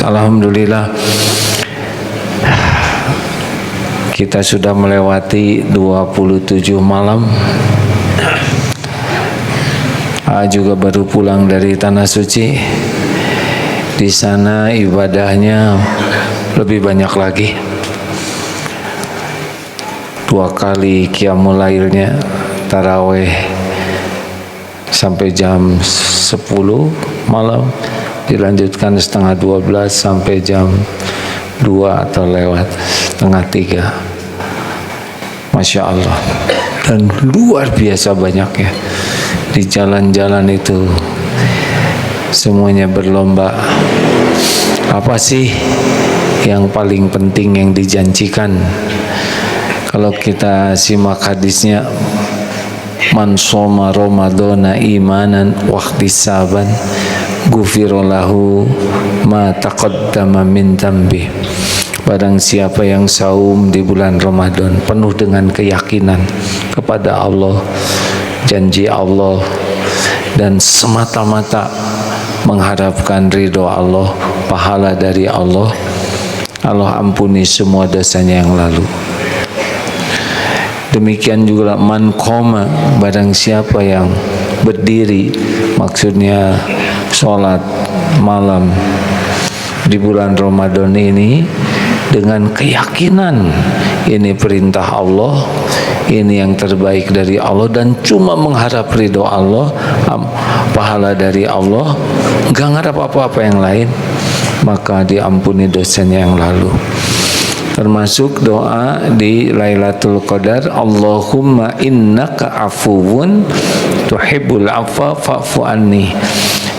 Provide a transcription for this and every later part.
Alhamdulillah kita sudah melewati 27 malam. Juga baru pulang dari Tanah Suci. Di sana ibadahnya lebih banyak lagi. 2 kali qiyamul lailnya, taraweh sampai jam 10 malam, dilanjutkan setengah 12 sampai jam 2 atau lewat setengah 3. Masya Allah. Dan luar biasa banyaknya. Di jalan-jalan itu semuanya berlomba. Apa sih yang paling penting yang dijanjikan? Kalau kita simak hadisnya, man shoma ramadhana imanan wahtisaban ghufira lahu ma taqaddama min dhanbi. Barang siapa yang saum di bulan Ramadan penuh dengan keyakinan kepada Allah, janji Allah, dan semata-mata mengharapkan ridho Allah, pahala dari Allah, Allah ampuni semua dosanya yang lalu. Demikian juga man qoma, barang siapa yang berdiri, maksudnya sholat malam di bulan Ramadan ini dengan keyakinan ini perintah Allah, ini yang terbaik dari Allah, dan cuma mengharap ridho Allah, pahala dari Allah, gak ngarap apa-apa yang lain, maka diampuni dosanya yang lalu. Termasuk doa di Lailatul Qadar, Allahumma innaka afuwun tuhibbul afwa fa'fu anni.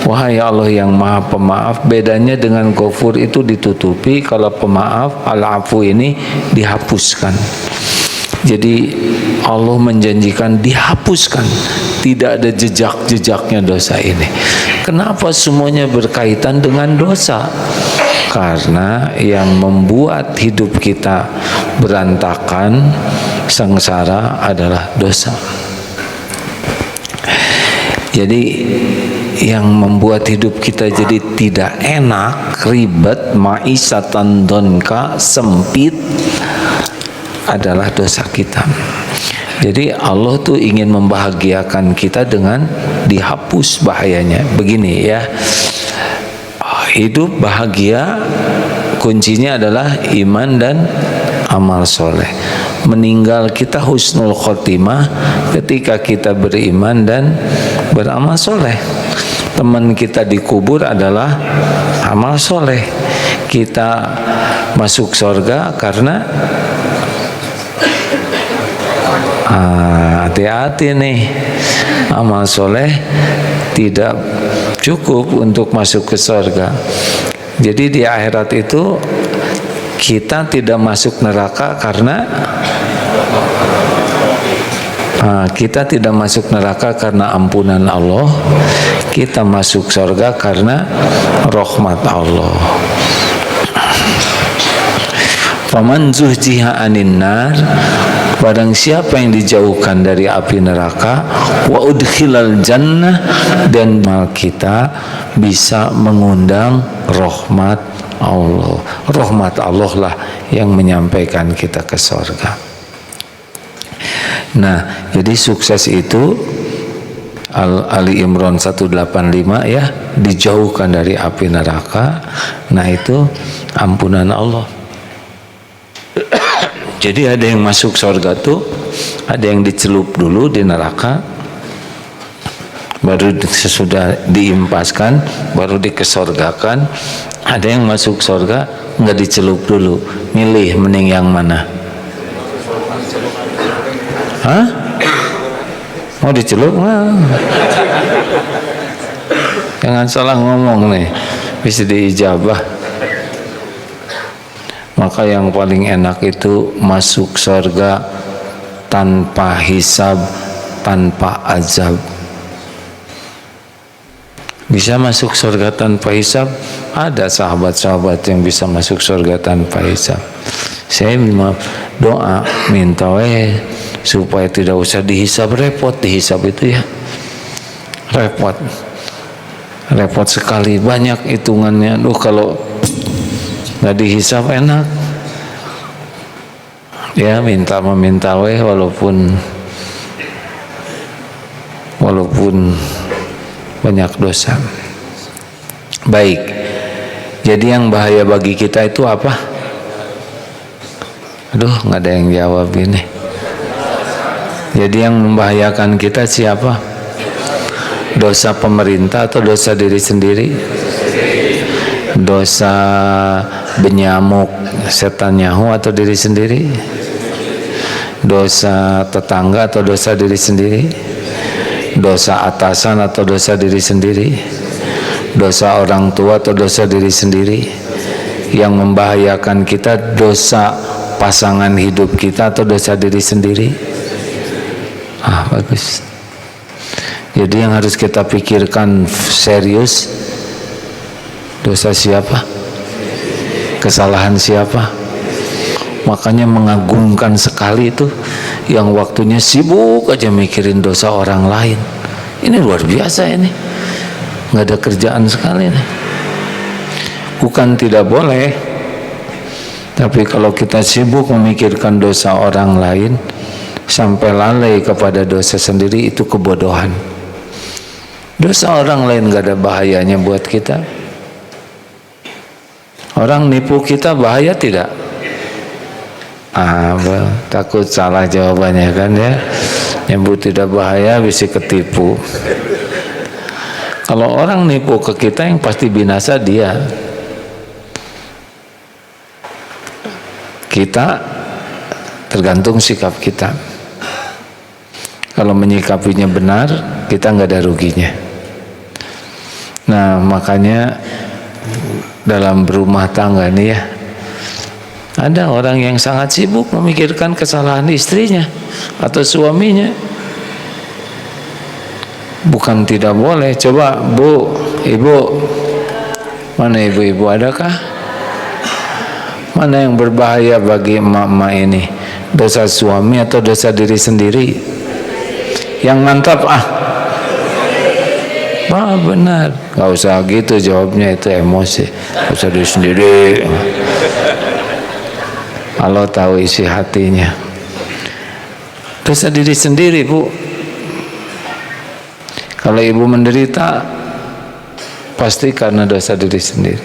Wahai Allah yang maha pemaaf. Bedanya dengan ghafur itu ditutupi, kalau pemaaf al-afu ini dihapuskan. Jadi Allah menjanjikan dihapuskan, tidak ada jejak-jejaknya dosa ini. Kenapa semuanya berkaitan dengan dosa? Karena yang membuat hidup kita berantakan, sengsara adalah dosa. Jadi yang membuat hidup kita jadi tidak enak, ribet, maisatan donka, sempit, adalah dosa kita. Jadi Allah tuh ingin membahagiakan kita dengan dihapus bahayanya. Begini ya, hidup bahagia kuncinya adalah iman dan amal soleh. Meninggal kita husnul khotimah ketika kita beriman dan beramal soleh. Teman kita dikubur adalah amal soleh. Kita masuk surga karena hati-hati nih, amal soleh tidak cukup untuk masuk ke surga. Jadi di akhirat itu kita tidak masuk neraka karena kita tidak masuk neraka karena ampunan Allah, kita masuk surga karena rahmat Allah. Faman zuhziha 'anil nar, barang siapa yang dijauhkan dari api neraka, wa udkhilal jannah, dan kita bisa mengundang rahmat Allah. Rahmat Allah lah yang menyampaikan kita ke surga. Nah, jadi sukses itu Ali Imran 185 ya, dijauhkan dari api neraka. Nah, itu ampunan Allah. Jadi ada yang masuk surga tuh, ada yang dicelup dulu di neraka, baru sesudah diimpaskan, baru dikesorgakan. Ada yang masuk surga nggak dicelup dulu, milih mending yang mana? Hah? Mau dicelup? Nah. Jangan salah ngomong nih, bisa diijabah. Maka yang paling enak itu masuk surga tanpa hisab, tanpa azab. Bisa masuk surga tanpa hisab? Ada sahabat-sahabat yang bisa masuk surga tanpa hisab. Saya doa minta supaya tidak usah dihisab, repot dihisab itu ya. Repot sekali, banyak hitungannya. Kalau nggak dihisap enak. Ya meminta weh walaupun banyak dosa. Baik. Jadi yang bahaya bagi kita itu apa? Aduh, nggak ada yang jawab ini. Jadi yang membahayakan kita siapa? Dosa pemerintah atau dosa diri sendiri? Dosa benyamuk setan nyahu atau diri sendiri? Dosa tetangga atau dosa diri sendiri? Dosa atasan atau dosa diri sendiri? Dosa orang tua atau dosa diri sendiri? Yang membahayakan kita dosa pasangan hidup kita atau dosa diri sendiri? Bagus. Jadi yang harus kita pikirkan serius, dosa siapa? Kesalahan siapa? Makanya mengagumkan sekali itu yang waktunya sibuk aja mikirin dosa orang lain. Ini luar biasa ini. Nggak ada kerjaan sekali nih. Bukan tidak boleh, tapi kalau kita sibuk memikirkan dosa orang lain sampai lalai kepada dosa sendiri, itu kebodohan. Dosa orang lain nggak ada bahayanya buat kita. Orang nipu kita bahaya tidak? Takut salah jawabannya kan ya. Nyebut tidak bahaya bisa ketipu. Kalau orang nipu ke kita yang pasti binasa dia. Kita tergantung sikap kita. Kalau menyikapinya benar, kita nggak ada ruginya. Nah, makanya dalam berumah tangga nih ya, ada orang yang sangat sibuk memikirkan kesalahan istrinya atau suaminya. Bukan tidak boleh. Coba Bu, Ibu, mana ibu-ibu adakah? Mana yang berbahaya bagi emak-emak ini? Dosa suami atau dosa diri sendiri? Yang mantap benar. Gak usah gitu jawabnya, itu emosi. Dosa diri sendiri. Allah tahu isi hatinya. Dosa diri sendiri, Bu. Kalau ibu menderita, pasti karena dosa diri sendiri.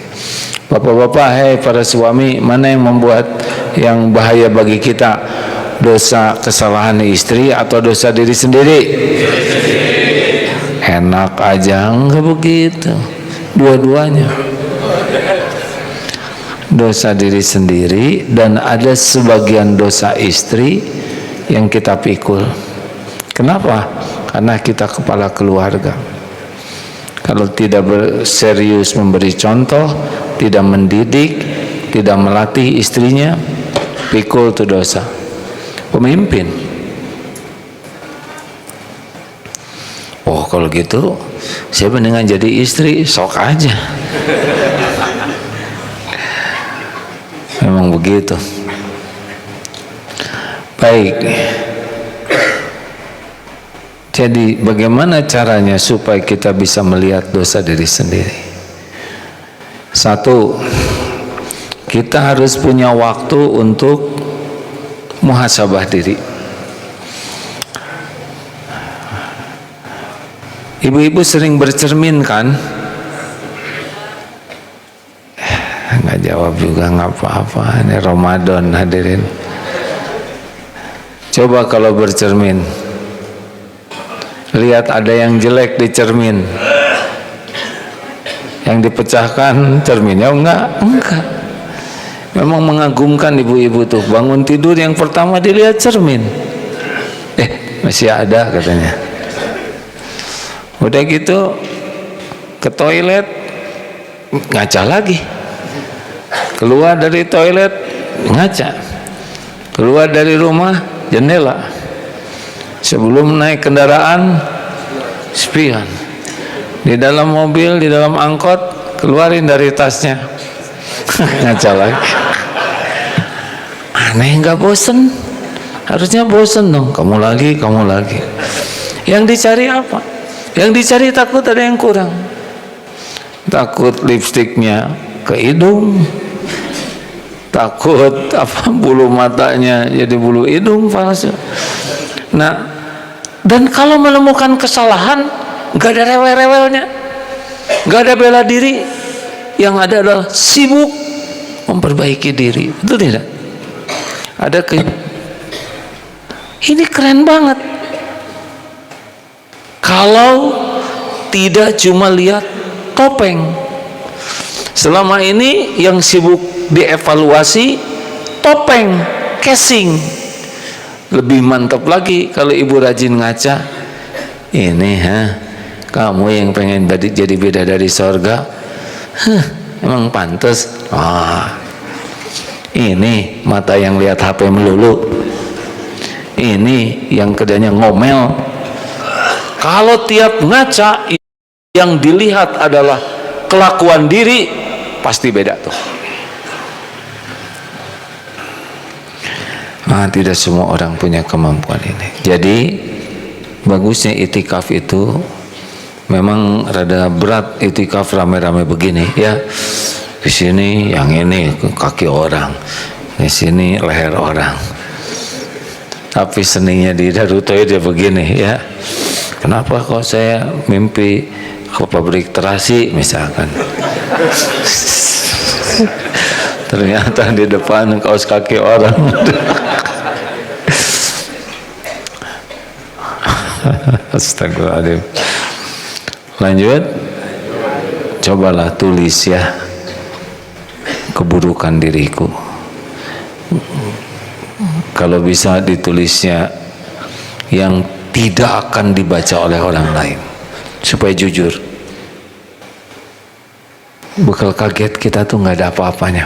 Bapak-bapak, hei para suami, mana yang membuat yang bahaya bagi kita? Dosa kesalahan istri atau dosa diri sendiri? Enak aja, enggak begitu. Dua-duanya. Dosa diri sendiri, dan ada sebagian dosa istri yang kita pikul. Kenapa? Karena kita kepala keluarga. Kalau tidak serius memberi contoh, tidak mendidik, tidak melatih istrinya, pikul itu dosa. Pemimpin. Oh, kalau gitu saya mendingan jadi istri, sok aja. Memang begitu. Baik. Jadi bagaimana caranya supaya kita bisa melihat dosa diri sendiri? Satu, kita harus punya waktu untuk muhasabah diri. Ibu-ibu sering bercermin kan? Nggak jawab juga, nggak apa-apa. Ini Ramadan hadirin. Coba kalau bercermin, lihat ada yang jelek di cermin, yang dipecahkan cerminnya enggak. Memang mengagumkan ibu-ibu tuh, bangun tidur yang pertama dilihat cermin, masih ada katanya. Udah gitu ke toilet, ngaca lagi. Keluar dari toilet, ngaca. Keluar dari rumah, jendela. Sebelum naik kendaraan, spion. Di dalam mobil, di dalam angkot, keluarin dari tasnya. Ngaca lagi. Aneh, nggak bosen? Harusnya bosen dong. Kamu lagi. Yang dicari apa? Yang dicari takut ada yang kurang. Takut lipstiknya ke hidung, takut apa bulu matanya jadi bulu hidung palsu. Nah, dan kalau menemukan kesalahan nggak ada rewel-rewelnya, nggak ada bela diri, yang ada adalah sibuk memperbaiki diri. Betul tidak? Ada ini keren banget. Kalau tidak cuma lihat topeng. Selama ini yang sibuk dievaluasi topeng, casing. Lebih mantap lagi kalau ibu rajin ngaca. Ini kamu yang pengen jadi beda dari sorga, emang pantas. Ini mata yang lihat HP melulu. Ini yang kerjanya ngomel. Kalau tiap ngaca yang dilihat adalah kelakuan diri, pasti beda tuh. Tidak semua orang punya kemampuan ini. Jadi bagusnya itikaf itu memang rada berat. Itikaf rame-rame begini ya. Di sini yang ini kaki orang, di sini leher orang. Tapi seninya di Daruto dia begini ya. Kenapa kok saya mimpi ke pabrik terasi misalkan? Ternyata di depan kaos kaki orang. Astagfirullahaladzim. Lanjut. Cobalah tulis ya keburukan diriku. Kalau bisa ditulisnya yang tidak akan dibaca oleh orang lain, supaya jujur. Bekal kaget kita tuh nggak ada apa-apanya.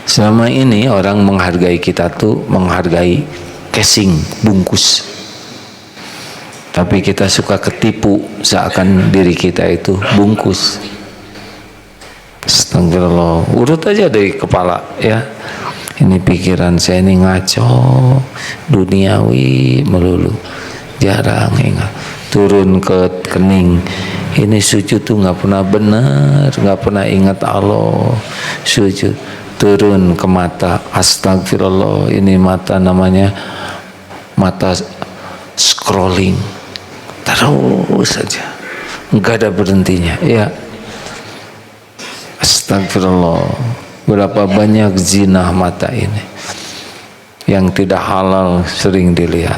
Selama ini orang menghargai kita tuh menghargai casing, bungkus. Tapi kita suka ketipu seakan diri kita itu bungkus. Astagfirullah. Urut aja dari kepala ya. Ini pikiran saya ini ngaco, duniawi melulu, jarang ingat. Turun ke kening, ini sujud tuh nggak pernah benar, nggak pernah ingat Allah. Sujud turun ke mata, astagfirullah, ini mata namanya mata scrolling, terus saja, nggak ada berhentinya. Ya, astagfirullah. Berapa banyak zina mata ini yang tidak halal sering dilihat.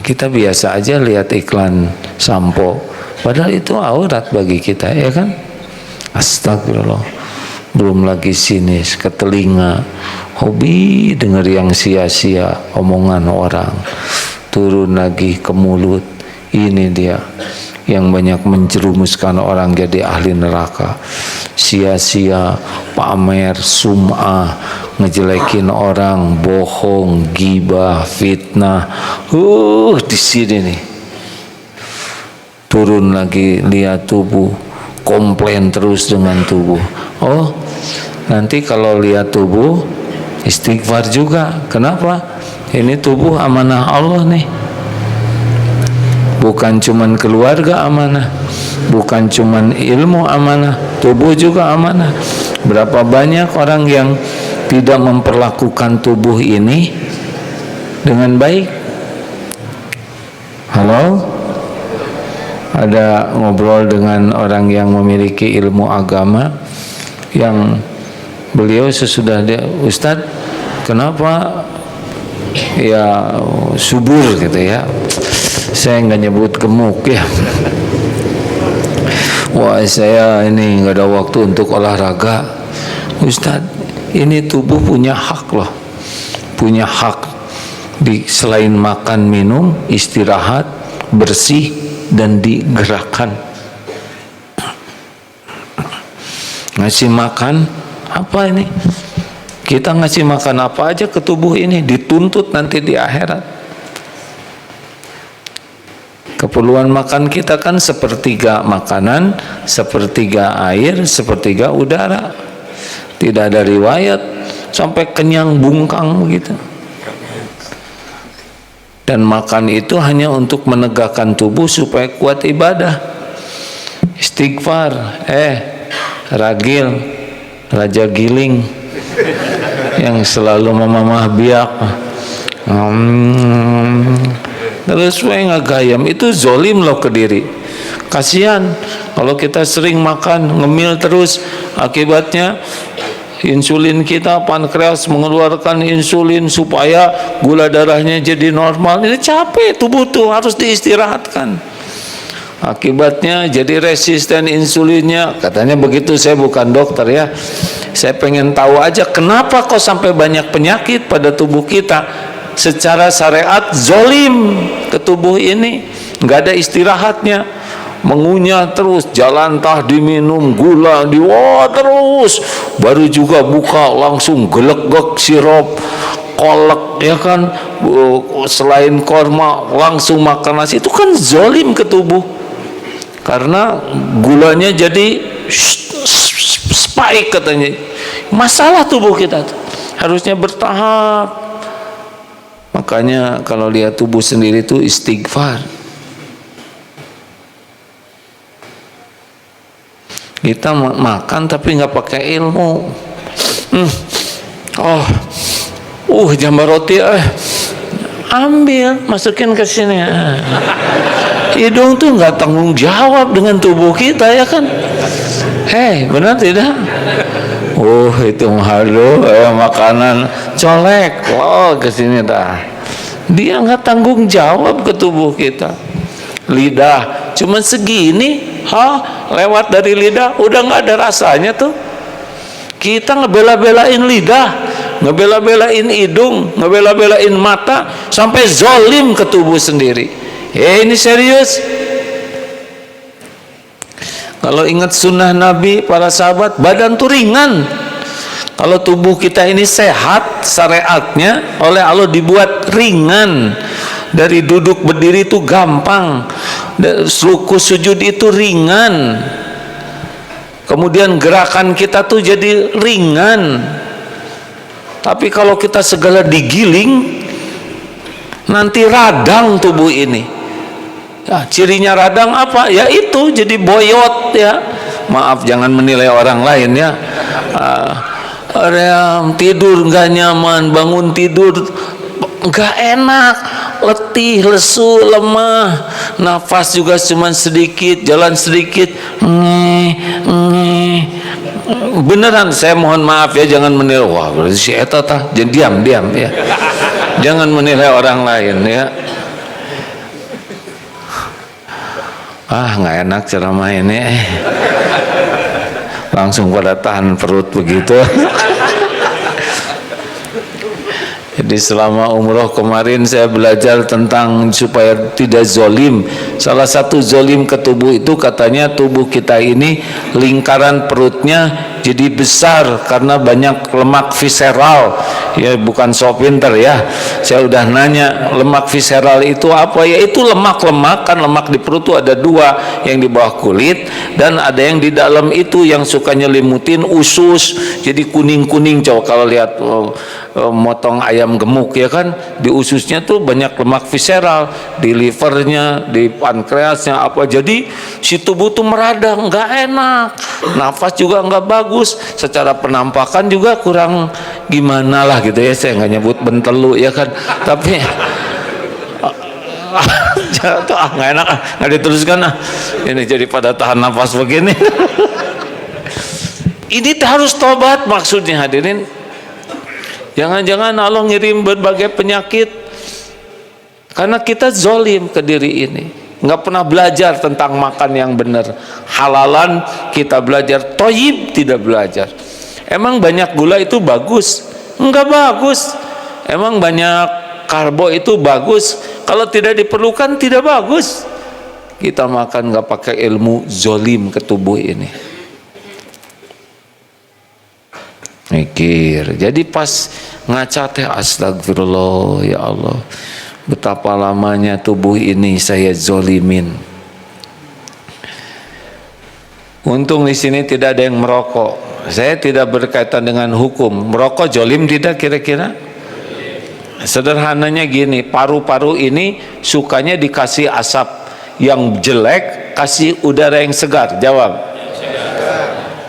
Kita biasa aja lihat iklan sampo, padahal itu aurat bagi kita, ya kan? Astagfirullah. Belum lagi sinis ke telinga, hobi dengar yang sia-sia omongan orang. Turun lagi ke mulut, ini dia yang banyak menjerumuskan orang jadi ahli neraka. Sia-sia, pamer, sum'ah, ngejelekin orang, bohong, gibah, fitnah. Di sini nih. Turun lagi lihat tubuh, komplain terus dengan tubuh. Oh, nanti kalau lihat tubuh istighfar juga. Kenapa? Ini tubuh amanah Allah nih. Bukan cuman keluarga amanah, bukan cuman ilmu amanah, tubuh juga amanah. Berapa banyak orang yang tidak memperlakukan tubuh ini dengan baik. Halo? Ada ngobrol dengan orang yang memiliki ilmu agama, yang beliau sesudah dia, Ustadz, kenapa ya subur gitu ya? Saya nggak nyebut gemuk ya. Wah, saya ini nggak ada waktu untuk olahraga. Ustadz, ini tubuh punya hak loh, punya hak di selain makan, minum, istirahat, bersih dan digerakkan. Ngasih makan apa ini? Kita ngasih makan apa aja ke tubuh ini dituntut nanti di akhirat. Keperluan makan kita kan sepertiga makanan, sepertiga air, sepertiga udara. Tidak ada riwayat sampai kenyang bungkang begitu. Dan makan itu hanya untuk menegakkan tubuh supaya kuat ibadah. Istighfar. ragil, raja giling yang selalu mamamah biak. Terus ngagayam, itu zolim loh ke diri. Kasihan kalau kita sering makan ngemil terus, akibatnya insulin kita, pankreas mengeluarkan insulin supaya gula darahnya jadi normal. Ini capek tubuh tuh, harus diistirahatkan. Akibatnya jadi resisten insulinnya. Katanya begitu, saya bukan dokter ya. Saya pengen tahu aja kenapa kok sampai banyak penyakit pada tubuh kita. Secara syariat zolim ke tubuh ini, nggak ada istirahatnya, mengunyah terus, jalan tah diminum, gula terus, baru juga buka langsung gelegek sirup, kolak ya kan, selain korma langsung makan nasi. Itu kan zolim ke tubuh, karena gulanya jadi spike katanya. Masalah tubuh kita tuh harusnya bertahap. Makanya kalau lihat tubuh sendiri itu istighfar. Kita makan tapi nggak pakai ilmu. Jambar roti, ambil, masukin ke sini. Hidung tuh nggak tanggung jawab dengan tubuh kita ya kan? Benar tidak? Itu halu makanan colek, ke sini dah. Dia nggak tanggung jawab ke tubuh kita. Lidah cuman segini, lewat dari lidah udah nggak ada rasanya tuh. Kita ngebela-belain lidah, ngebela-belain hidung, ngebela-belain mata, sampai zolim ke tubuh sendiri. Ini serius. Kalau ingat sunnah Nabi, para sahabat, badan tuh ringan. Kalau tubuh kita ini sehat, syariatnya oleh Allah dibuat ringan. Dari duduk berdiri itu gampang, ruku sujud itu ringan, kemudian gerakan kita tuh jadi ringan. Tapi kalau kita segala digiling, nanti radang tubuh ini. Cirinya radang apa? Ya itu jadi boyot ya. Maaf, jangan menilai orang lain ya. Tidur nggak nyaman, bangun tidur nggak enak, letih, lesu, lemah, nafas juga cuma sedikit, jalan sedikit. Beneran, saya mohon maaf ya, jangan menilai. Wah, berarti si eta tah. Jadi diam ya. Jangan menilai orang lain ya. Nggak enak ceramah ini. Langsung pada tahan perut begitu. Jadi selama umroh kemarin saya belajar tentang supaya tidak zolim. Salah satu zolim ke tubuh itu katanya tubuh kita ini lingkaran perutnya jadi besar karena banyak lemak visceral. Ya bukan so pinter ya. Saya udah nanya lemak visceral itu apa? Ya itu lemak-lemak, kan lemak di perut itu ada dua, yang di bawah kulit dan ada yang di dalam itu yang suka nyelimutin usus. Jadi kuning-kuning. Coba kalau lihat motong ayam gemuk ya kan, di ususnya tuh banyak lemak visceral, di livernya, di pankreasnya apa. Jadi si tubuh tuh meradang, nggak enak, nafas juga nggak bagus, secara penampakan juga kurang gimana lah gitu ya. Saya nggak nyebut bentelu ya kan, tapi nggak enak, nggak diteruskan ini jadi pada tahan nafas begini. Ini harus tobat maksudnya hadirin. Jangan-jangan Allah ngirim berbagai penyakit karena kita zolim ke diri ini, nggak pernah belajar tentang makan yang benar. Halalan kita belajar, toyib tidak belajar. Emang banyak gula itu bagus? Enggak bagus. Emang banyak karbo itu bagus? Kalau tidak diperlukan tidak bagus. Kita makan nggak pakai ilmu, zolim ke tubuh ini. Mikir, jadi pas ngaca teh astagfirullah ya Allah, betapa lamanya tubuh ini saya zolimin. Untung di sini tidak ada yang merokok. Saya tidak berkaitan dengan hukum. Merokok zolim tidak kira-kira? Sederhananya gini, paru-paru ini sukanya dikasih asap yang jelek, kasih udara yang segar. Jawab.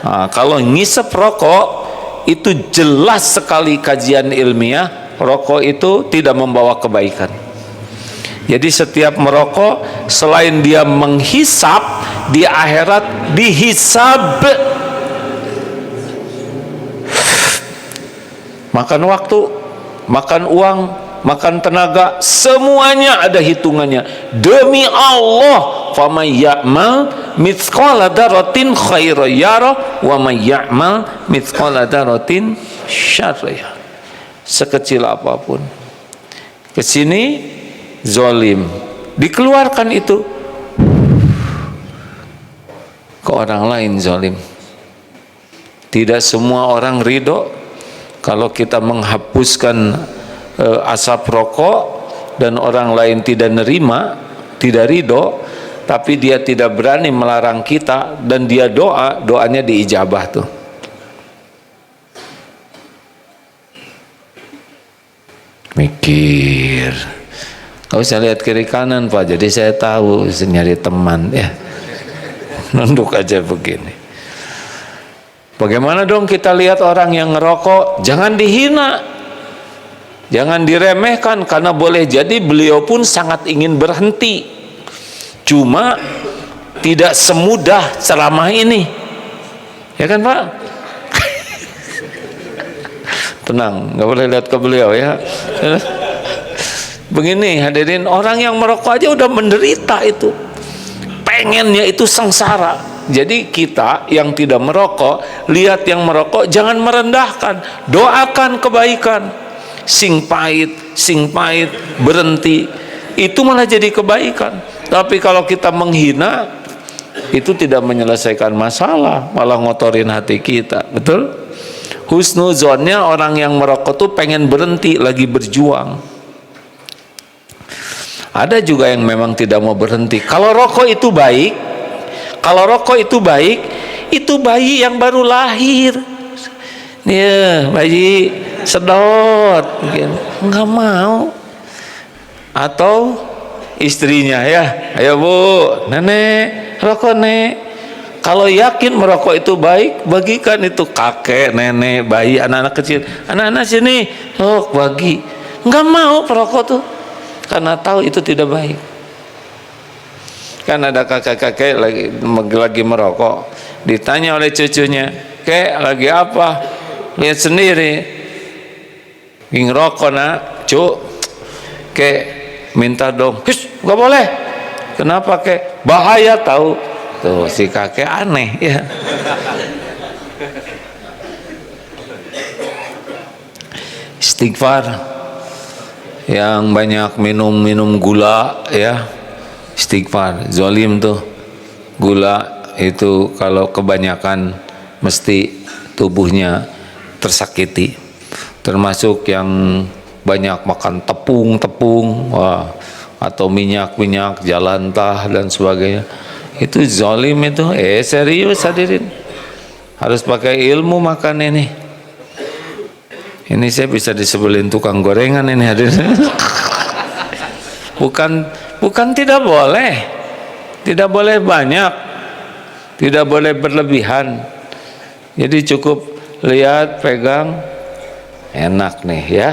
Nah, kalau ngisep rokok itu jelas sekali kajian ilmiah, rokok itu tidak membawa kebaikan. Jadi setiap merokok selain dia menghisap, di akhirat dihisab. Makan waktu, makan uang, makan tenaga, semuanya ada hitungannya. Demi Allah, faman ya'mal mithqala dzarratin khairan yarah wa man ya'mal mithqala dzarratin syarran yarah. Sekecil apapun ke sini zalim, dikeluarkan itu ke orang lain zalim. Tidak semua orang ridho kalau kita menghapuskan asap rokok dan orang lain tidak nerima, tidak ridho, tapi dia tidak berani melarang kita dan dia doa, doanya diijabah tuh. Mikir, gak usah lihat kiri kanan Pak, jadi saya tahu nyari teman ya. Nunduk aja begini. Bagaimana dong kita lihat orang yang ngerokok? Jangan dihina, jangan diremehkan, karena boleh jadi beliau pun sangat ingin berhenti, cuma tidak semudah ceramah ini, ya kan Pak? Tenang, nggak boleh lihat ke beliau ya. Begini hadirin, orang yang merokok aja udah menderita itu, pengennya itu sengsara. Jadi kita yang tidak merokok, lihat yang merokok, jangan merendahkan, doakan kebaikan. Sing pahit berhenti, itu malah jadi kebaikan. Tapi kalau kita menghina, itu tidak menyelesaikan masalah, malah ngotorin hati kita. Betul? Husnuzonnya orang yang merokok tuh pengen berhenti, lagi berjuang. Ada juga yang memang tidak mau berhenti. Kalau rokok itu baik, kalau rokok itu baik, itu bayi yang baru lahir, ya bayi sedot, nggak mau. Atau istrinya, ya ayo Bu, nenek rokok nek. Kalau yakin merokok itu baik, bagikan itu kakek, nenek, bayi, anak-anak kecil, anak-anak sini, oh bagi. Nggak mau perokok tuh, karena tahu itu tidak baik. Kan ada kakek-kakek lagi merokok, ditanya oleh cucunya, kek lagi apa? Lihat sendiri, ngerokok nak, cuk, kek minta dong, nggak boleh. Kenapa kek? Bahaya tahu. Tuh si kakek aneh ya. Istighfar, yang banyak minum gula ya, istighfar. Zalim tuh gula itu kalau kebanyakan mesti tubuhnya tersakiti. Termasuk yang banyak makan tepung wah, atau minyak jalantah dan sebagainya, itu zalim itu. Serius hadirin, harus pakai ilmu makan ini. Ini saya bisa disebelin tukang gorengan ini hadirin. Bukan tidak boleh banyak, tidak boleh berlebihan. Jadi cukup lihat, pegang, enak nih ya.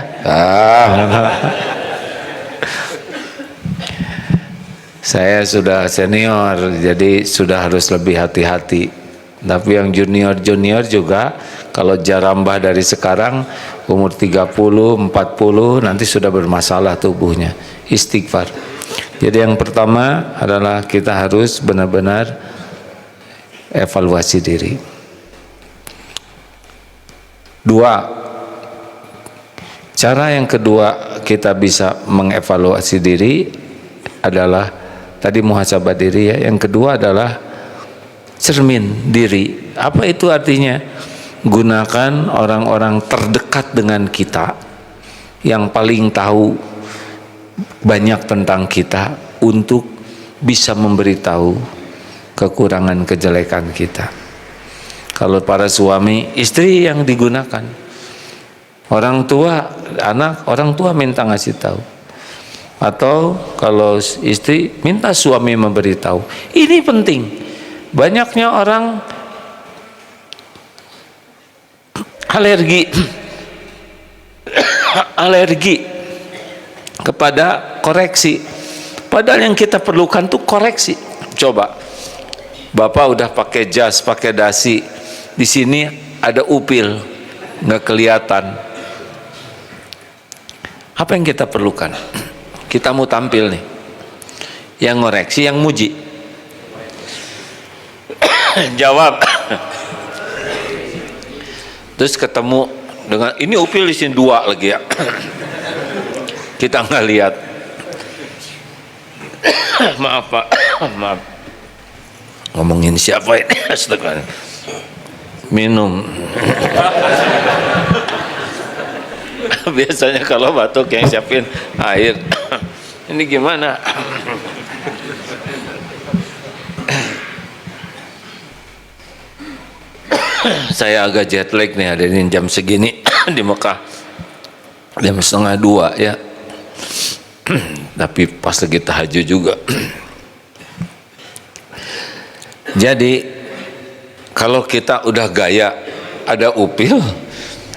Saya sudah senior, jadi sudah harus lebih hati-hati. Tapi yang junior juga, kalau jarambah dari sekarang umur 30, 40 nanti sudah bermasalah tubuhnya. Istighfar. Jadi yang pertama adalah kita harus benar-benar evaluasi diri. 2, cara yang kedua kita bisa mengevaluasi diri adalah tadi muhasabah diri ya. Yang kedua adalah cermin diri. Apa itu artinya? Gunakan orang-orang terdekat dengan kita yang paling tahu banyak tentang kita untuk bisa memberitahu kekurangan kejelekan kita. Kalau para suami, istri yang digunakan. Orang tua, anak, orang tua minta ngasih tahu. Atau kalau istri minta suami memberitahu. Ini penting. Banyaknya orang alergi alergi kepada koreksi, padahal yang kita perlukan tuh koreksi. Coba Bapak udah pakai jas, pakai dasi, di sini ada upil nggak kelihatan, apa yang kita perlukan? Kita mau tampil nih, yang ngoreksi, yang muji. Jawab. Terus ketemu dengan ini upil di sini 2 lagi ya. Kita nggak lihat. Maaf Pak, maaf. Ngomongin siapa ini? Astaga. Minum. Biasanya kalau batuk yang siapin air. Ini gimana? Saya agak jet lag nih, hadirin, jam segini di Mekah jam 1:30 ya. Tapi pas lagi tahajud juga. Jadi kalau kita udah gaya ada upil,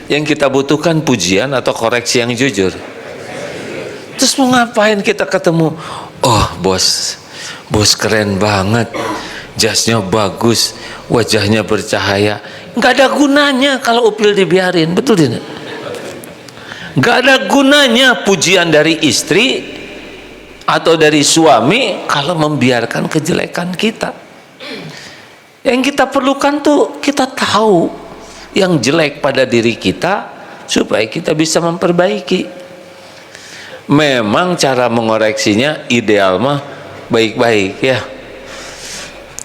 yang kita butuhkan pujian atau koreksi yang jujur. Terus mau ngapain kita ketemu? Oh bos keren banget, jasnya bagus, wajahnya bercahaya. Nggak ada gunanya kalau upil dibiarin, betul tidak? Nggak ada gunanya pujian dari istri atau dari suami kalau membiarkan kejelekan kita. Yang kita perlukan tuh kita tahu yang jelek pada diri kita supaya kita bisa memperbaiki. Memang cara mengoreksinya ideal mah baik-baik ya.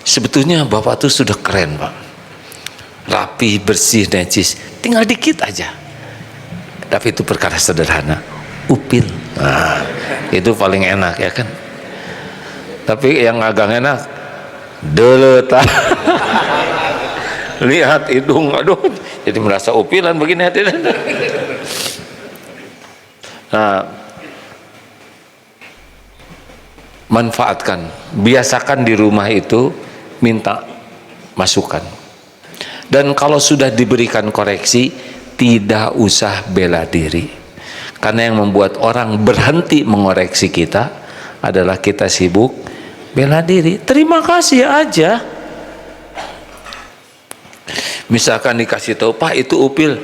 Sebetulnya Bapak tuh sudah keren Pak, rapi, bersih, necis, tinggal dikit aja. Tapi itu perkara sederhana, upil. Nah, itu paling enak ya kan. Tapi yang agak enak deletan. Lihat hidung, aduh, jadi merasa upilan begini hadirin. Nah, manfaatkan, biasakan di rumah itu minta masukan. Dan kalau sudah diberikan koreksi, tidak usah bela diri. Karena yang membuat orang berhenti mengoreksi kita adalah kita sibuk bela diri. Terima kasih aja. Misalkan dikasih tahu, Pak itu upil,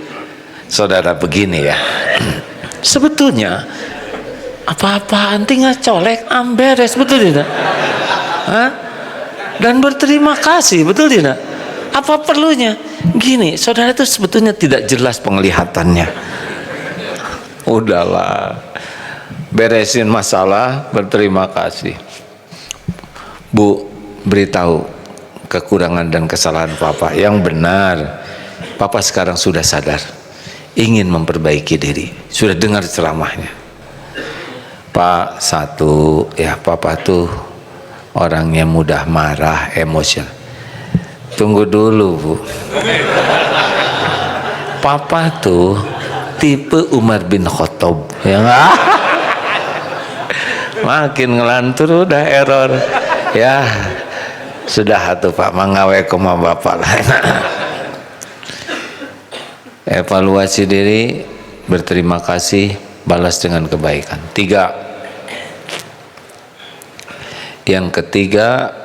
saudara begini ya. Sebetulnya apa-apaan tinggal colek amberes, betul tidak? Hah? Dan berterima kasih, betul tidak? Apa perlunya? Gini, saudara itu sebetulnya tidak jelas penglihatannya. Udahlah, beresin masalah, berterima kasih. Bu, beritahu kekurangan dan kesalahan Papa yang benar. Papa sekarang sudah sadar, ingin memperbaiki diri. Sudah dengar ceramahnya. Pak, satu ya, Papa tuh orangnya mudah marah, emosional. Tunggu dulu Bu. Papa tuh tipe Umar bin Khattab ya nggak? Makin ngelantur udah error ya. Sudah tuh Pak, mangawe koma Bapak lah. Evaluasi diri, berterima kasih, balas dengan kebaikan. 3. Yang ketiga,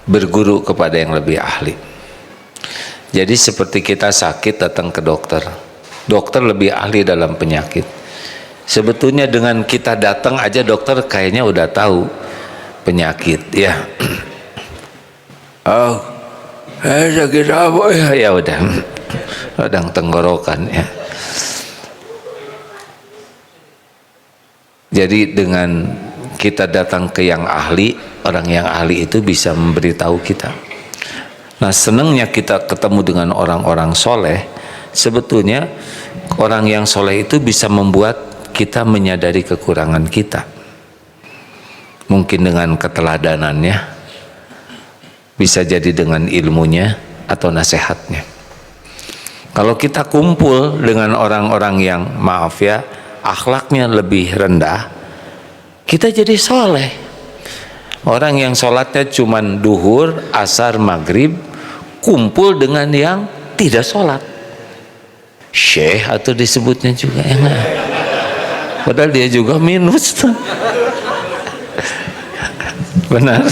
berguru kepada yang lebih ahli. Jadi seperti kita sakit datang ke dokter, dokter lebih ahli dalam penyakit. Sebetulnya dengan kita datang aja dokter kayaknya udah tahu penyakit ya. Oh, sakit apa ya? Ya udah, radang tenggorokan ya. Jadi dengan kita datang ke yang ahli, orang yang ahli itu bisa memberitahu kita. Nah, senangnya kita ketemu dengan orang-orang soleh. Sebetulnya orang yang soleh itu bisa membuat kita menyadari kekurangan kita. Mungkin dengan keteladanannya, bisa jadi dengan ilmunya atau nasihatnya. Kalau kita kumpul dengan orang-orang yang maaf ya, akhlaknya lebih rendah, kita jadi soleh. Orang yang sholatnya cuman duhur, asar, maghrib, kumpul dengan yang tidak sholat. syekh atau disebutnya juga ya enggak? Padahal dia juga minus tuh. Benar.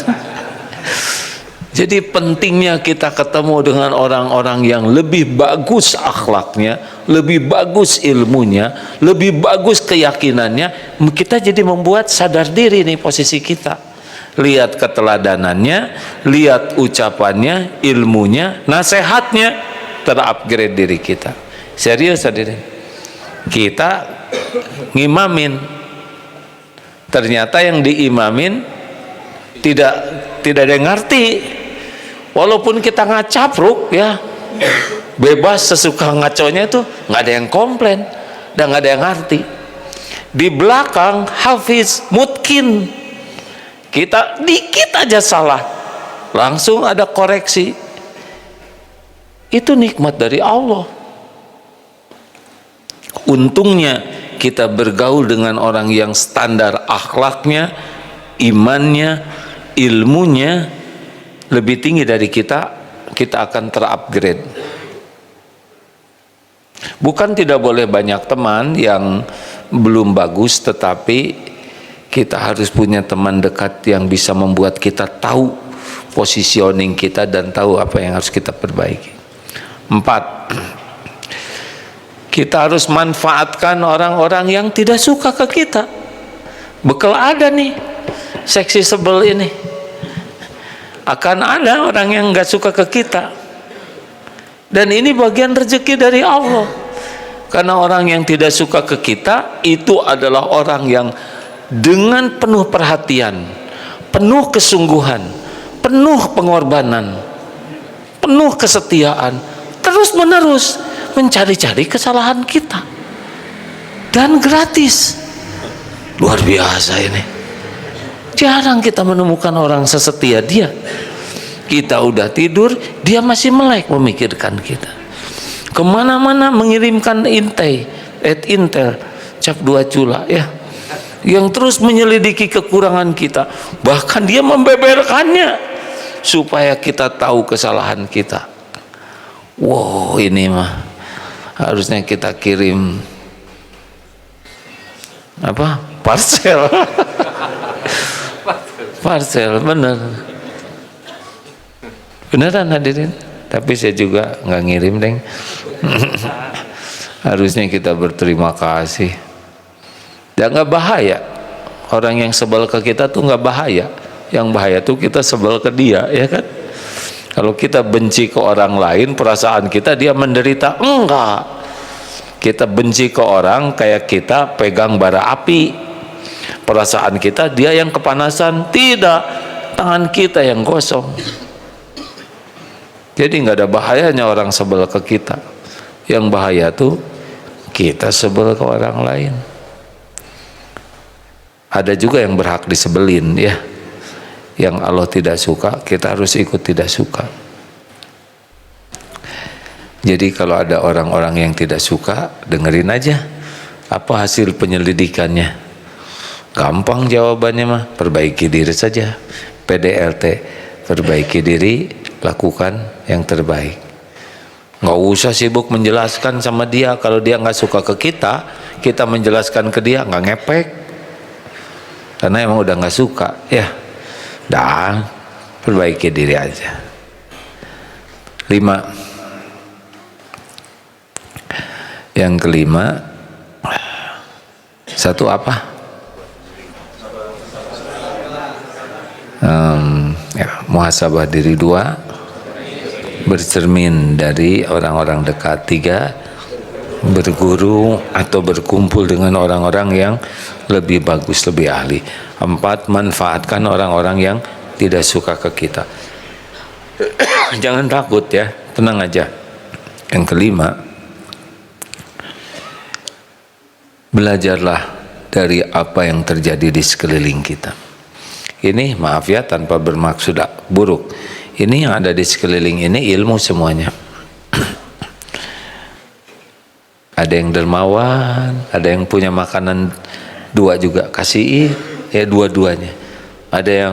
Jadi pentingnya kita ketemu dengan orang-orang yang lebih bagus akhlaknya, lebih bagus ilmunya, lebih bagus keyakinannya. Kita jadi membuat sadar diri nih posisi kita. Lihat keteladanannya, lihat ucapannya, ilmunya, nasihatnya, terupgrade diri kita. Serius hadirin. Kita ngimamin, ternyata yang diimamin tidak ada yang ngerti. Walaupun kita ngacapruk ya, bebas sesuka ngaconya itu, nggak ada yang komplain dan nggak ada yang ngerti. Di belakang hafiz mutkin, kita dikit aja salah langsung ada koreksi. Itu nikmat dari Allah. Untungnya kita bergaul dengan orang yang standar akhlaknya, imannya, ilmunya lebih tinggi dari kita, kita akan terupgrade. Bukan tidak boleh banyak teman yang belum bagus, tetapi kita harus punya teman dekat yang bisa membuat kita tahu positioning kita dan tahu apa yang harus kita perbaiki. 4, kita harus manfaatkan orang-orang yang tidak suka ke kita. Bekal ada nih, seksi sebel ini. Akan ada orang yang nggak suka ke kita, dan ini bagian rezeki dari Allah. Karena orang yang tidak suka ke kita itu adalah orang yang dengan penuh perhatian, penuh kesungguhan, penuh pengorbanan, penuh kesetiaan, terus menerus mencari-cari kesalahan kita, dan gratis. Luar biasa ini. Jarang kita menemukan orang sesetia dia. Kita udah tidur, dia masih melek memikirkan kita. Kemana-mana mengirimkan intel cap 2 cula ya, yang terus menyelidiki kekurangan kita. Bahkan dia membeberkannya supaya kita tahu kesalahan kita. Wow, ini mah harusnya kita kirim apa? Parcel. Parcel, bener. Beneran hadirin. Tapi saya juga nggak ngirim, deng. Harusnya kita berterima kasih. Dan nggak bahaya. Orang yang sebel ke kita tuh nggak bahaya. Yang bahaya tuh kita sebel ke dia, ya kan? Kalau kita benci ke orang lain, perasaan kita dia menderita. Enggak. Kita benci ke orang kayak kita pegang bara api. Perasaan kita dia yang kepanasan. Tidak, tangan kita yang kosong. Jadi nggak ada bahayanya orang sebel ke kita. Yang bahaya tuh kita sebel ke orang lain. Ada juga yang berhak disebelin ya, yang Allah tidak suka, kita harus ikut tidak suka. Jadi kalau ada orang-orang yang tidak suka, dengerin aja apa hasil penyelidikannya. Gampang jawabannya mah, perbaiki diri saja. PDLT, perbaiki diri, lakukan yang terbaik. Nggak usah sibuk menjelaskan sama dia. Kalau dia nggak suka ke kita, kita menjelaskan ke dia nggak ngepek, karena emang udah nggak suka ya. Dan perbaiki diri aja. 5, yang kelima, satu apa? Ya, muhasabah diri. 2, bercermin dari orang-orang dekat. 3, berguru atau berkumpul dengan orang-orang yang lebih bagus, lebih ahli. 4, manfaatkan orang-orang yang tidak suka ke kita. Jangan takut ya, tenang aja. Yang kelima, belajarlah dari apa yang terjadi di sekeliling kita. Ini maaf ya, tanpa bermaksud buruk. Ini yang ada di sekeliling ini ilmu semuanya. Ada yang dermawan, ada yang punya makanan 2 juga, kasih ya dua-duanya. Ada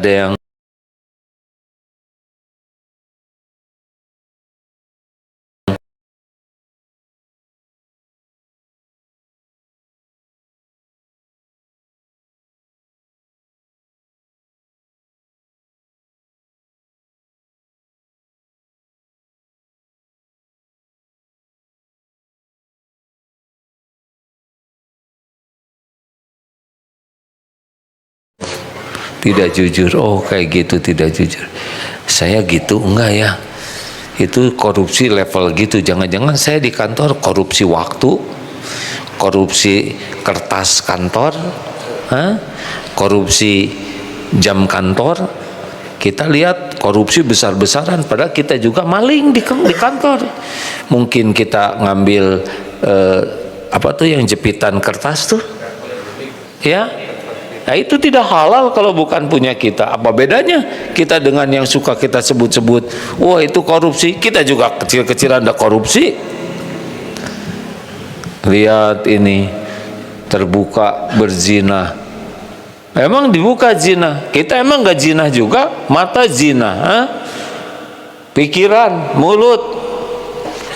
yang tidak jujur. Oh kayak gitu tidak jujur. Saya gitu enggak ya. Itu korupsi level gitu. Jangan-jangan saya di kantor korupsi waktu, korupsi kertas kantor, korupsi jam kantor. Kita lihat korupsi besar-besaran, padahal kita juga maling di kantor. Mungkin kita ngambil apa tuh yang jepitan kertas tuh, ya. Nah itu tidak halal kalau bukan punya kita. Apa bedanya kita dengan yang suka kita sebut-sebut, wah itu korupsi, kita juga kecil-kecilan ada korupsi. Lihat ini, terbuka berzina. Emang dibuka zina, kita emang gak zina juga? Mata zina, pikiran, mulut,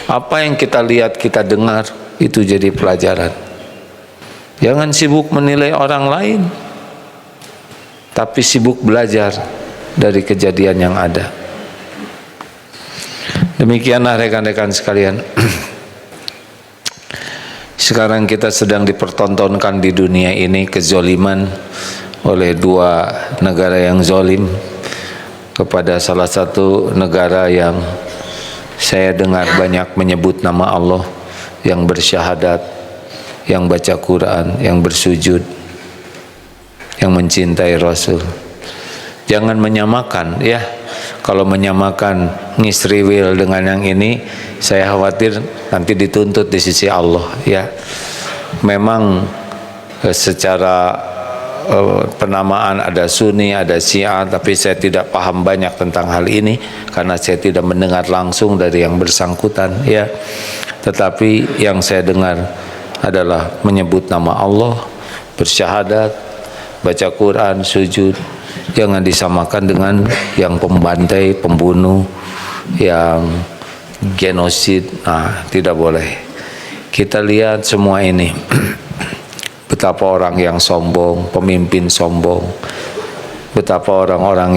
apa yang kita lihat, kita dengar, itu jadi pelajaran. Jangan sibuk menilai orang lain, tapi sibuk belajar dari kejadian yang ada. Demikianlah rekan-rekan sekalian. Sekarang kita sedang dipertontonkan di dunia ini kezoliman oleh dua negara yang zolim kepada salah satu negara yang saya dengar banyak menyebut nama Allah, yang bersyahadat, yang baca Quran, yang bersujud, yang mencintai Rasul. Jangan menyamakan ya. Kalau menyamakan ngisriwil dengan yang ini, saya khawatir nanti dituntut di sisi Allah ya. Memang secara penamaan ada Sunni, ada Syiah, tapi saya tidak paham banyak tentang hal ini karena saya tidak mendengar langsung dari yang bersangkutan ya. Tetapi yang saya dengar adalah menyebut nama Allah, bersyahadat, baca Quran, sujud. Jangan disamakan dengan yang pembantai, pembunuh, yang genosid. Nah, tidak boleh. Kita lihat semua ini. Betapa orang yang sombong, pemimpin sombong, betapa orang-orang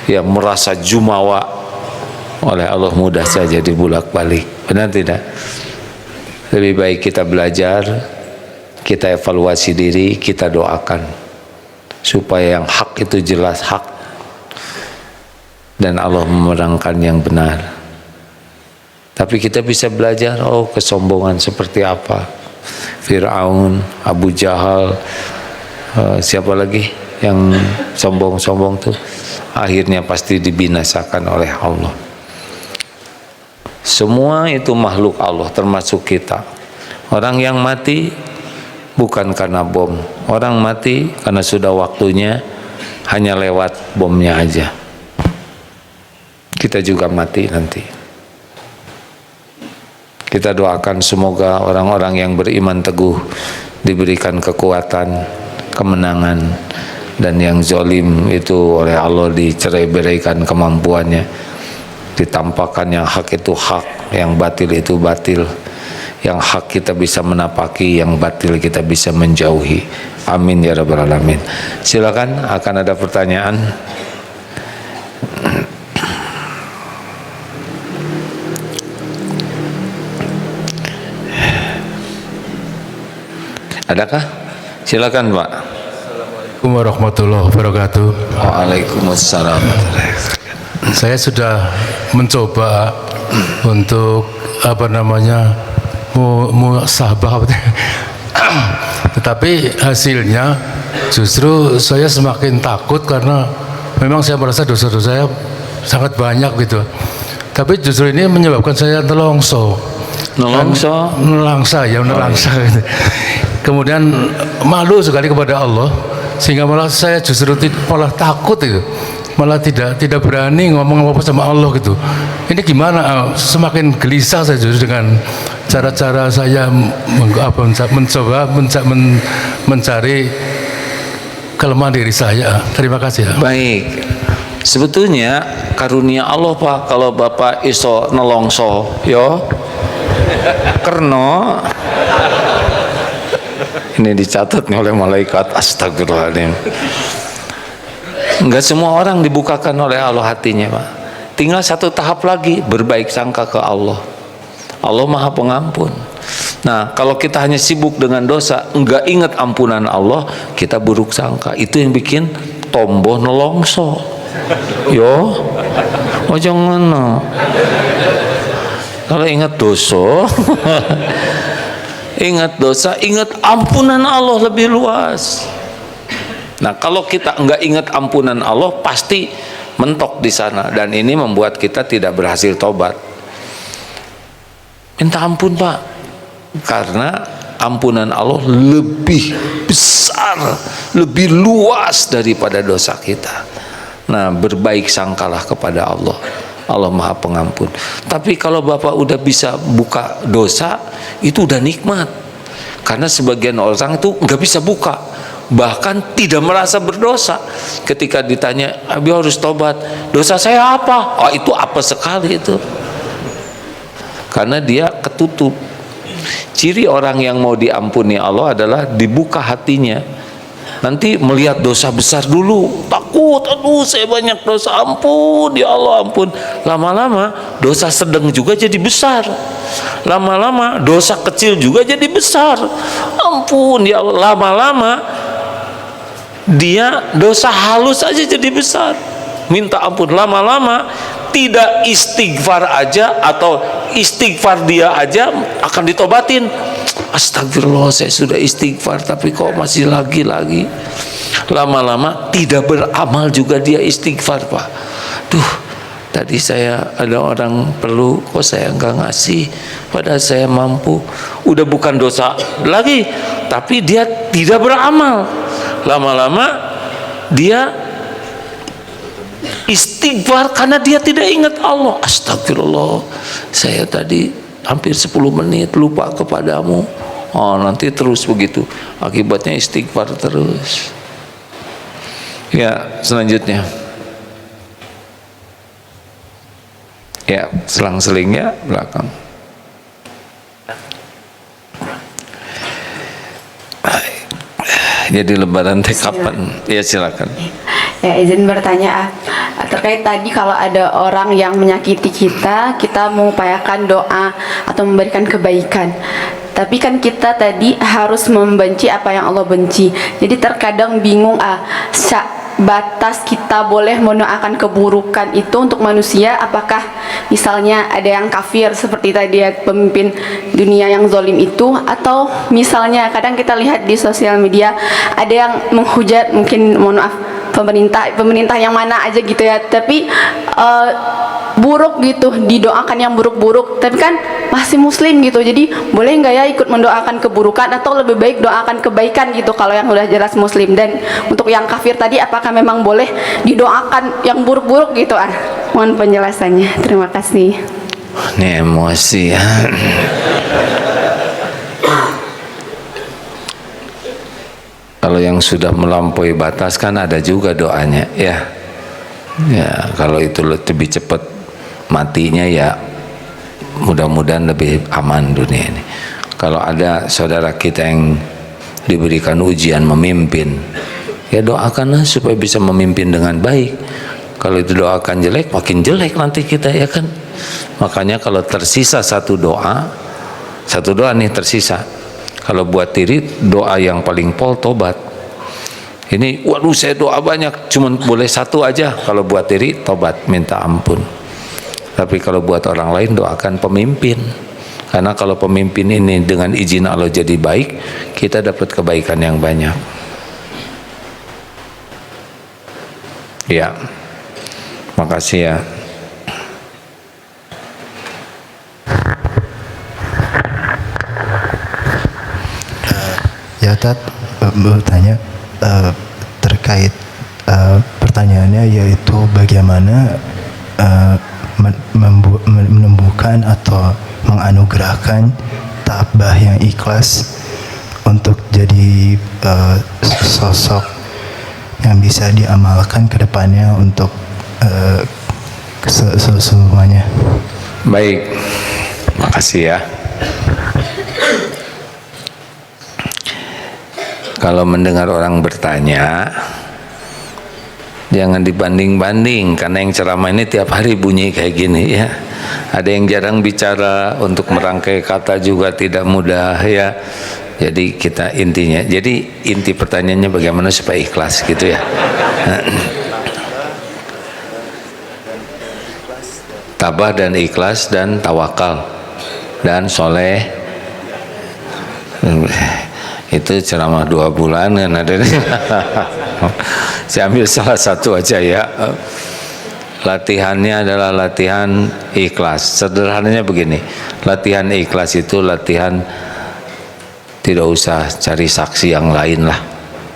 yang merasa jumawa oleh Allah mudah saja dibulak-balik. Benar tidak? Lebih baik kita belajar, kita evaluasi diri, kita doakan supaya yang hak itu jelas hak dan Allah memenangkan yang benar. Tapi kita bisa belajar, oh kesombongan seperti apa. Fir'aun, Abu Jahal, siapa lagi yang sombong-sombong tuh, akhirnya pasti dibinasakan oleh Allah. Semua itu makhluk Allah, termasuk kita. Orang yang mati bukan karena bom, orang mati karena sudah waktunya, hanya lewat bomnya aja. Kita juga mati nanti. Kita doakan semoga orang-orang yang beriman teguh diberikan kekuatan, kemenangan, dan yang zalim itu oleh Allah dicerai-beraikan kemampuannya, ditampakkan yang hak itu hak, yang batil itu batil, yang hak kita bisa menapaki, yang batil kita bisa menjauhi. Amin ya rabbal alamin. Silakan, akan ada pertanyaan. Adakah? Silakan Pak. Assalamualaikum warahmatullahi wabarakatuh. Waalaikumsalam. Saya sudah mencoba untuk muhasabah, tetapi hasilnya justru saya semakin takut karena memang saya merasa dosa-dosa saya sangat banyak gitu. Tapi justru ini menyebabkan saya nelongso. Nelangsa gitu. Kemudian malu sekali kepada Allah, sehingga malah saya justru malah takut itu, malah tidak berani ngomong apa-apa sama Allah gitu. Ini gimana? Semakin gelisah saya justru dengan cara-cara saya mencoba mencari kelemahan diri saya. Terima kasih. Baik. Sebetulnya karunia Allah Pak, kalau Bapak iso nelongso, yo, karena ini dicatat oleh malaikat, astagfirullahaladzim. Enggak semua orang dibukakan oleh Allah hatinya Pak. Tinggal satu tahap lagi, berbaik sangka ke Allah. Allah Maha Pengampun. Nah, kalau kita hanya sibuk dengan dosa, enggak ingat ampunan Allah, kita buruk sangka. Itu yang bikin tomboh nelongso. Yo, oh jangan. No. Kalau ingat dosa, ingat dosa, ingat ampunan Allah lebih luas. Nah, kalau kita enggak ingat ampunan Allah, pasti mentok di sana, dan ini membuat kita tidak berhasil tobat. Minta ampun, Pak, karena ampunan Allah lebih besar, lebih luas daripada dosa kita. Nah, berbaik sangkalah kepada Allah. Allah Maha Pengampun. Tapi kalau Bapak udah bisa buka dosa, itu udah nikmat. Karena sebagian orang itu nggak bisa buka, bahkan tidak merasa berdosa. Ketika ditanya, "Abi harus tobat, dosa saya apa?" Oh, itu apa sekali itu. Karena dia ketutup. Ciri orang yang mau diampuni Allah adalah dibuka hatinya. Nanti melihat dosa besar dulu, takut, aduh saya banyak dosa, ampun ya Allah ampun. Lama-lama dosa sedang juga jadi besar, lama-lama dosa kecil juga jadi besar, ampun ya Allah. Lama-lama dia dosa halus aja jadi besar, minta ampun. Lama-lama tidak istighfar aja, atau istighfar dia aja akan ditobatin. Astagfirullah, saya sudah istighfar tapi kok masih lagi-lagi. Lama-lama tidak beramal juga dia istighfar, Pak. Duh, tadi saya ada orang perlu, kok saya enggak ngasih, padahal saya mampu. Udah bukan dosa lagi, tapi dia tidak beramal. Lama-lama dia istighfar karena dia tidak ingat Allah. Astagfirullah, saya tadi hampir 10 menit lupa kepadamu. Oh, nanti terus begitu, akibatnya istighfar terus. Ya, selanjutnya. Ya, selang-selingnya belakang. Jadi lebaran teh kapan? Ya, silakan. Ya, izin bertanya terkait tadi, kalau ada orang yang menyakiti kita, kita mengupayakan doa atau memberikan kebaikan. Tapi kan kita tadi harus membenci apa yang Allah benci. Jadi terkadang bingung batas kita boleh mendoakan keburukan itu untuk manusia. Apakah misalnya ada yang kafir seperti tadi ya, pemimpin dunia yang zalim itu, atau misalnya kadang kita lihat di sosial media ada yang menghujat, mungkin mohon maaf, pemerintah yang mana aja gitu ya, tapi buruk gitu, didoakan yang buruk-buruk, tapi kan masih muslim gitu. Jadi boleh nggak ya ikut mendoakan keburukan, atau lebih baik doakan kebaikan gitu kalau yang udah jelas muslim? Dan untuk yang kafir tadi, apakah memang boleh didoakan yang buruk-buruk gitu? Mohon penjelasannya, terima kasih. Ini emosi ya. Kalau yang sudah melampaui batas kan ada juga doanya ya. Ya, kalau itu lebih cepat matinya ya mudah-mudahan lebih aman dunia ini. Kalau ada saudara kita yang diberikan ujian memimpin, ya doakanlah supaya bisa memimpin dengan baik. Kalau itu doakan jelek, makin jelek nanti kita, ya kan. Makanya kalau tersisa satu doa nih tersisa, kalau buat diri doa yang paling pol tobat. Ini waduh saya doa banyak, cuman boleh satu aja. Kalau buat diri tobat, minta ampun. Tapi kalau buat orang lain doakan pemimpin. Karena kalau pemimpin ini dengan izin Allah jadi baik, kita dapat kebaikan yang banyak. Ya, makasih ya. Ya Tat, bertanya terkait pertanyaannya, yaitu bagaimana menemukan atau menganugerahkan tabah yang ikhlas untuk jadi sosok yang bisa diamalkan ke depannya untuk semuanya. Baik, makasih ya. Kalau mendengar orang bertanya, Jangan dibanding-banding, karena yang ceramah ini tiap hari bunyi kayak gini ya. Ada yang jarang bicara, untuk merangkai kata juga tidak mudah ya. Jadi kita inti pertanyaannya bagaimana supaya ikhlas gitu ya. Tabah dan ikhlas dan tawakal dan soleh. Itu ceramah 2 bulan kan ada. Saya ambil salah satu aja ya. Latihannya adalah latihan ikhlas. Sederhananya begini, latihan ikhlas itu latihan tidak usah cari saksi yang lain lah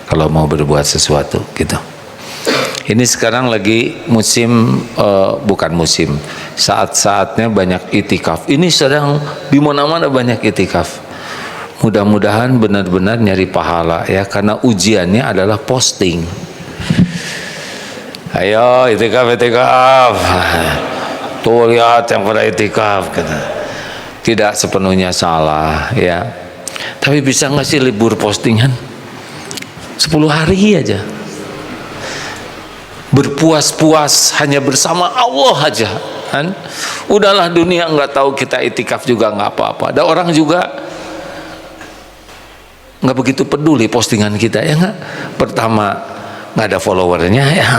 kalau mau berbuat sesuatu gitu. Ini sekarang lagi musim, bukan musim, saat-saatnya banyak itikaf. Ini sedang di mana-mana banyak itikaf. Mudah-mudahan benar-benar nyari pahala ya, karena ujiannya adalah posting. Ayo itikaf. Tuh lihat yang pada itikaf. Tidak sepenuhnya salah ya. Tapi bisa nggak sih libur postingan 10 hari aja, berpuas-puas hanya bersama Allah aja kan? Udahlah, dunia nggak tahu kita itikaf juga nggak apa-apa. Ada orang juga nggak begitu peduli postingan kita ya nggak. Pertama nggak ada followernya ya,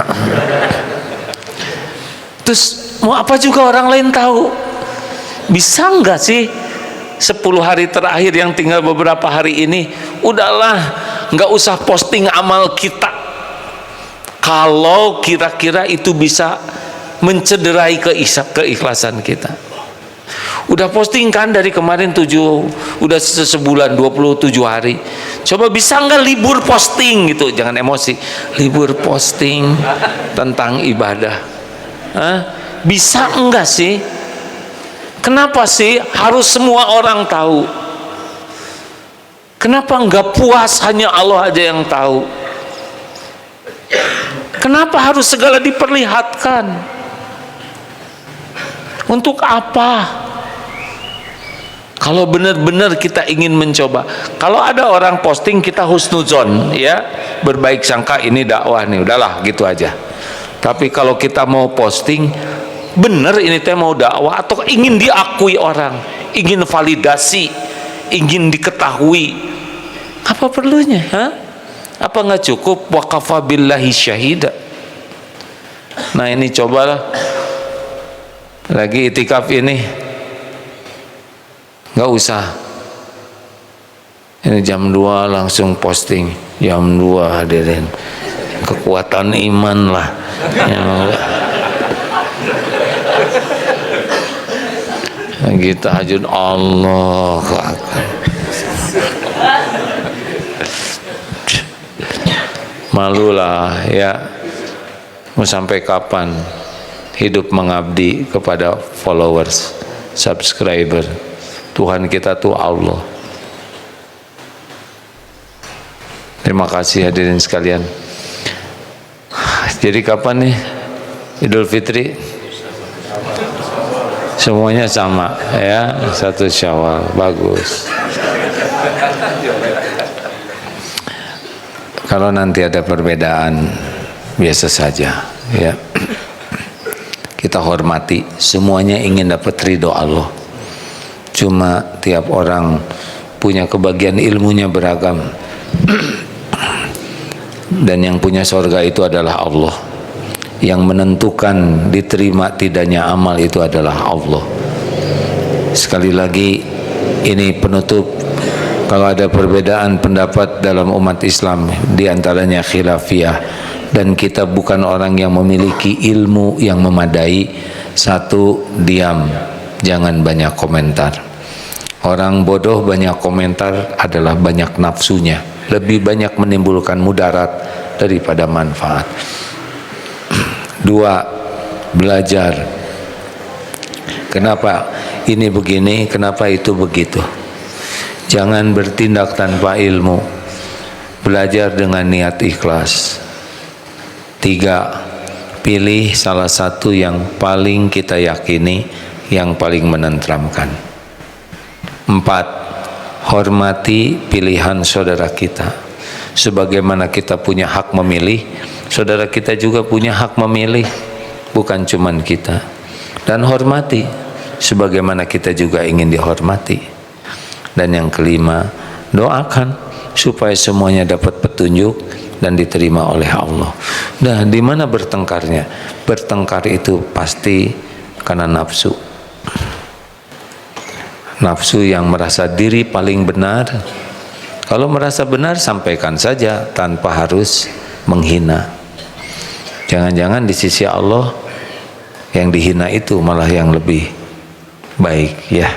terus mau apa juga orang lain tahu. Bisa nggak sih 10 hari terakhir yang tinggal beberapa hari ini, udahlah nggak usah posting amal kita, kalau kira-kira itu bisa mencederai keikhlasan kita. Udah posting kan dari kemarin udah sebulan 27 hari. Coba bisa nggak libur posting gitu, jangan emosi, libur posting tentang ibadah. Bisa enggak sih? Kenapa sih harus semua orang tahu? Kenapa nggak puas hanya Allah aja yang tahu? Kenapa harus segala diperlihatkan? Untuk apa? Kalau benar-benar kita ingin mencoba, kalau ada orang posting kita husnuzon ya, berbaik sangka ini dakwah nih, udahlah gitu aja. Tapi kalau kita mau posting benar ini teh mau dakwah atau ingin diakui orang, ingin validasi, ingin diketahui, apa perlunya? Apa nggak cukup waqafa billahi syahida? Nah ini cobalah lagi itikaf ini, nggak usah ini jam 2 langsung posting, jam 2 hadirin, kekuatan iman lah ya. Lagi tahajud Allah malulah ya. Mau sampai kapan hidup mengabdi kepada followers, subscriber? Tuhan kita tuh Allah. Terima kasih hadirin sekalian. Jadi kapan nih Idul Fitri? Semuanya sama ya, 1 Syawal, bagus. Kalau nanti ada perbedaan biasa saja ya, kita hormati. Semuanya ingin dapat ridho Allah, cuma tiap orang punya kebagian ilmunya beragam. Dan yang punya sorga itu adalah Allah. Yang menentukan diterima tidaknya amal itu adalah Allah. Sekali lagi ini penutup, kalau ada perbedaan pendapat dalam umat Islam, diantaranya khilafiyah, dan kita bukan orang yang memiliki ilmu yang memadai, satu, diam, jangan banyak komentar. Orang bodoh banyak komentar adalah banyak nafsunya, lebih banyak menimbulkan mudarat daripada manfaat. 2, belajar. Kenapa ini begini, kenapa itu begitu. Jangan bertindak tanpa ilmu. Belajar dengan niat ikhlas. 3, pilih salah satu yang paling kita yakini, yang paling menenteramkan. 4, hormati pilihan saudara kita. Sebagaimana kita punya hak memilih, saudara kita juga punya hak memilih, bukan cuman kita. Dan hormati sebagaimana kita juga ingin dihormati. Dan yang kelima, doakan supaya semuanya dapat petunjuk dan diterima oleh Allah. Nah, di mana bertengkarnya? Bertengkar itu pasti karena nafsu. Nafsu yang merasa diri paling benar. Kalau merasa benar, sampaikan saja tanpa harus menghina. Jangan-jangan di sisi Allah yang dihina itu malah yang lebih baik, ya.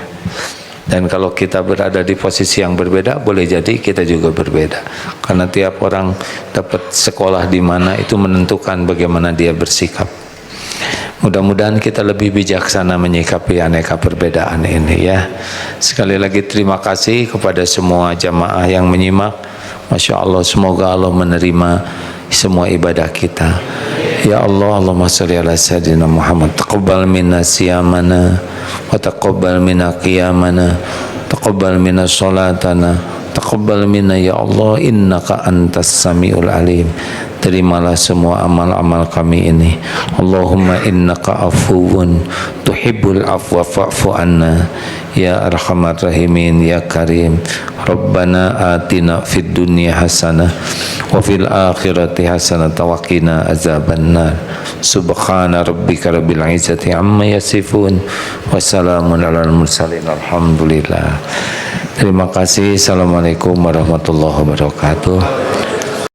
Dan kalau kita berada di posisi yang berbeda, boleh jadi kita juga berbeda. Karena tiap orang dapat sekolah di mana itu menentukan bagaimana dia bersikap. Mudah-mudahan kita lebih bijaksana menyikapi aneka perbedaan ini, ya. Sekali lagi terima kasih kepada semua jamaah yang menyimak. Masya Allah, semoga Allah menerima semua ibadah kita. Ya Allah, Allahumma sholli ala sayyidina Muhammad. Taqabbal minna siyamana wa taqabbal minna qiyamana, taqabbal minna sholatana, taqabbal minna ya Allah, innaka antas samiul alim. Terimalah semua amal-amal kami ini. Allahumma innaka afuwun tuhibbul afwa fa'fu anna ya arhamar rahimin ya karim. Rabbana atina fid dunya hasanah wa fil akhirati hasanah wa qina azabannar. Subhana rabbika rabbil izzati amma yasifun wa salamun alal mursalin alhamdulillah. Terima kasih. Assalamualaikum warahmatullahi wabarakatuh.